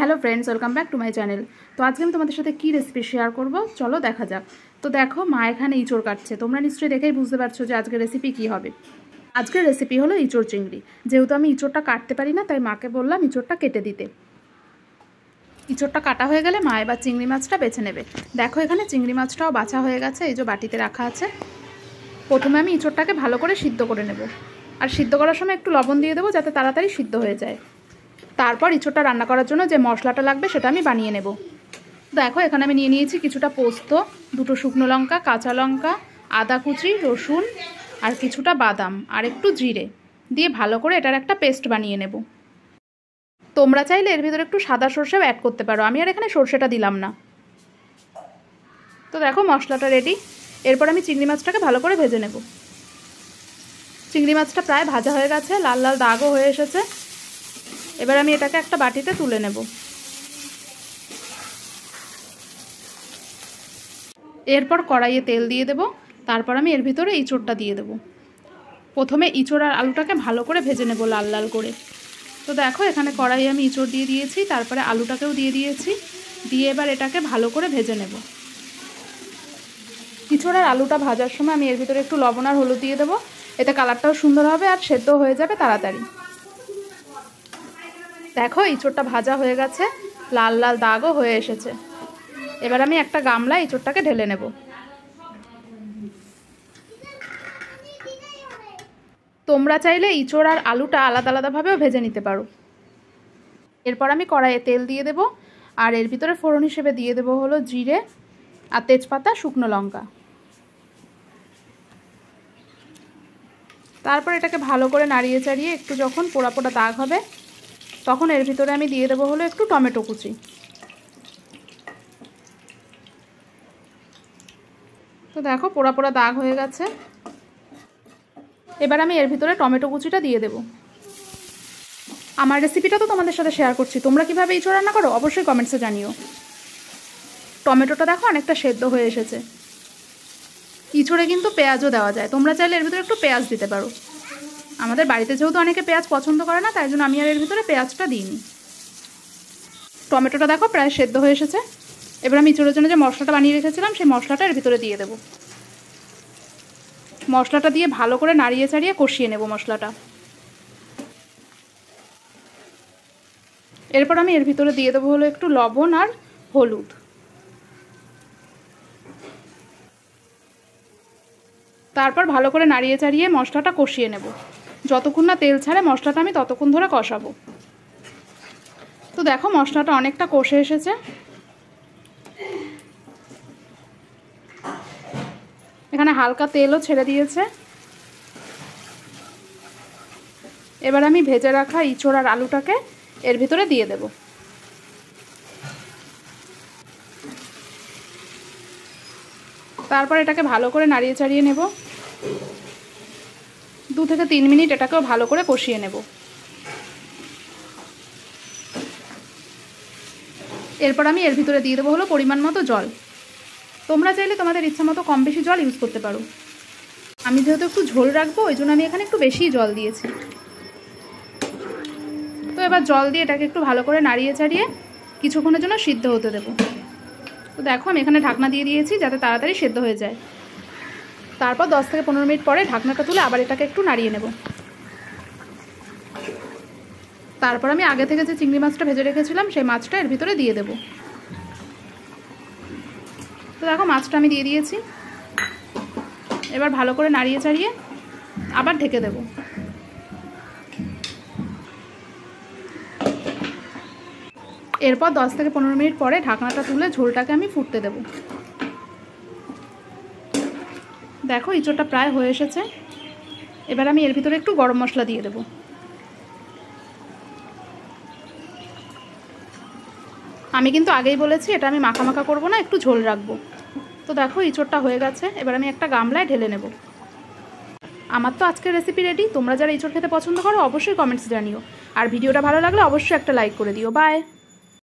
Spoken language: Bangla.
Hello friends welcome back to my channel. तो आज मैं तुम्हारे साथे की रेसिपि शेयर करब, चलो देखा जाक। तो देखो मा एखाने इचड़ काटছে, তোমরা নিশ্চয়ই দেখেই বুঝতে পারছো যে আজকের রেসিপি কি হবে। আজকের রেসিপি হলো ইচড় চিংড়ি। যেহেতু আমি ইচড়টা কাটতে পারি না তাই মাকে বললাম ইচড়টা কেটে দিতে। ইচড়টা কাটা হয়ে গেলে মা এবার চিংড়ি মাছটা বেছে নেবে। দেখো এখানে চিংড়ি মাছটাও বাছা হয়ে গেছে, এই যে বাটিতে রাখা আছে। প্রথমে আমি ইচড়টাকে ভালো করে সিদ্ধ করে নেব, আর সিদ্ধ করার সময় একটু লবণ দিয়ে দেবো যাতে তাড়াতাড়ি সিদ্ধ হয়ে যায়। তারপর ইচড়টা রান্না করার জন্য যে মশলাটা লাগবে সেটা আমি বানিয়ে নেব। দেখো এখানে আমি নিয়ে নিয়েছি কিছুটা পোস্ত, দুটো শুকনো লঙ্কা, কাঁচা লঙ্কা, আদা কুচি, রসুন আর কিছুটা বাদাম আর একটু জিরে দিয়ে ভালো করে এটার একটা পেস্ট বানিয়ে নেব। তোমরা চাইলে এর ভিতরে একটু সাদা সর্ষেও অ্যাড করতে পারো, আমি আর এখানে সর্ষেটা দিলাম না। তো দেখো মশলাটা রেডি। এরপর আমি চিংড়ি মাছটাকে ভালো করে ভেজে নেব। চিংড়ি মাছটা প্রায় ভাজা হয়ে গেছে, লাল লাল দাগও হয়ে এসেছে। এবার আমি এটাকে একটা বাটিতে তুলে নেব। এরপর কড়াইয়ে তেল দিয়ে দেব। তারপর আমি এর ভিতরে ইঁচড়টা দিয়ে দেব। প্রথমে ইঁচড় আর আলুটাকে ভালো করে ভেজে নেব লাল লাল করে। তো দেখো এখানে কড়াইয়ে আমি ইঁচড় দিয়ে দিয়েছি, তারপরে আলুটাকেও দিয়ে দিয়েছি, দিয়ে এবার এটাকে ভালো করে ভেজে নেব। ইঁচড় আর আলুটা ভাজার সময় আমি এর ভিতরে একটু লবণ আর হলুদ দিয়ে দেবো, এতে কালারটাও সুন্দর হবে আর সেদ্ধ হয়ে যাবে তাড়াতাড়ি। দেখো ইঁচড়টা ভাজা হয়ে গেছে, লাল লাল দাগও হয়ে এসেছে। এবার আমি একটা গামলায় ইঁচড়টাকে ঢেলে নেব। তোমরা চাইলে ইঁচড় আর আলুটা আলাদা আলাদাভাবেও ভেজে নিতে পারো। এরপর আমি কড়াইয়ে তেল দিয়ে দেব, আর এর ভিতরে ফোড়ন হিসেবে দিয়ে দেব হলো জিরে আর তেজপাতা, শুকনো লঙ্কা। তারপর এটাকে ভালো করে নাড়িয়ে চাড়িয়ে একটু যখন পোড়া পোড়া দাগ হবে তখন এর ভিতরে আমি দিয়ে দেবো হলো একটু টমেটো কুচি। তো দেখো পোড়া পোড়া দাগ হয়ে গেছে। এবার আমি এর ভিতরে টমেটো কুচিটা দিয়ে দেব। আমার রেসিপিটা তো তোমাদের সাথে শেয়ার করছি, তোমরা কীভাবে ইঁচড় রান্না করো অবশ্যই কমেন্টসে জানিও। টমেটোটা দেখো অনেকটা সেদ্ধ হয়ে এসেছে। ইঁচড়ে কিন্তু পেঁয়াজও দেওয়া যায়, তোমরা চাইলে এর ভিতরে একটু পেঁয়াজ দিতে পারো। আমাদের বাড়িতে যেহেতু অনেকে পেঁয়াজ পছন্দ করে না তাই জন্য আমি আর এর ভিতরে পেঁয়াজটা দিইনি। টমেটোটা দেখো প্রায় সেদ্ধ হয়ে এসেছে। এবার আমি ইঁচড়ের জন্য যে মশলাটা বানিয়ে রেখেছিলাম সেই মশলাটা এর ভিতরে দিয়ে দেব। মশলাটা দিয়ে ভালো করে নাড়িয়ে চাড়িয়ে কষিয়ে নেব মশলাটা। এরপর আমি এর ভিতরে দিয়ে দেবো হলো একটু লবণ আর হলুদ। তারপর ভালো করে নাড়িয়ে চাড়িয়ে মশলাটা কষিয়ে নেব। যতক্ষণ না তেল ছাড়ে মশলাটা আমি ততক্ষণ ধরে কষাবো। তো দেখো মশলাটা অনেকটা কষে এসেছে। এখানে হালকা তেলও ছেড়ে দিয়েছে। এবার আমি ভেজে রাখা ইঁচড় আর আলুটাকে এর ভিতরে দিয়ে দেব। তারপর এটাকে ভালো করে নাড়িয়ে চাড়িয়ে নেব। 2 থেকে 3 মিনিট এটাকেও ভালো করে কষিয়ে নেব। এরপর আমি এর ভিতরে দিয়ে দেবো হলো পরিমাণ মতো জল। তোমরা চাইলে তোমাদের ইচ্ছা মতো কম বেশি জল ইউজ করতে পারো। আমি যেহেতু একটু ঝোল রাখবো ওই জন্য আমি এখানে একটু বেশিই জল দিয়েছি। তো এবার জল দিয়ে এটাকে একটু ভালো করে নাড়িয়ে চাড়িয়ে কিছুক্ষণের জন্য সিদ্ধ হতে দেবো। তো দেখো আমি এখানে ঢাকনা দিয়ে দিয়েছি যাতে তাড়াতাড়ি সেদ্ধ হয়ে যায়। তারপর 10 থেকে 15 মিনিট পরে ঢাকনাটা তুলে আবার এটাকে একটু নাড়িয়ে নেব। তারপর আমি আগে থেকে যে চিংড়ি মাছটা ভেজে রেখেছিলাম সেই মাছটা এর ভিতরে দিয়ে দেব। তো দেখো মাছটা আমি দিয়ে দিয়েছি। এবার ভালো করে নাড়িয়ে চাড়িয়ে আবার ঢেকে দেব। এরপর 10 থেকে 15 মিনিট পরে ঢাকনাটা তুলে ঝোলটাকে আমি ফুটতে দেব। দেখো ইঁচড়টা প্রায় হয়ে এসেছে। এবার আমি এর ভিতরে একটু গরম মশলা দিয়ে দেব। আমি কিন্তু আগেই বলেছি এটা আমি মাখা মাখা করবো না, একটু ঝোল রাখবো। তো দেখো ইঁচড়টা হয়ে গেছে। এবার আমি একটা গামলায় ঢেলে নেব। আমার তো আজকের রেসিপি রেডি। তোমরা যারা ইঁচড় খেতে পছন্দ করো অবশ্যই কমেন্টস জানিও, আর ভিডিওটা ভালো লাগলে অবশ্যই একটা লাইক করে দিও। বাই।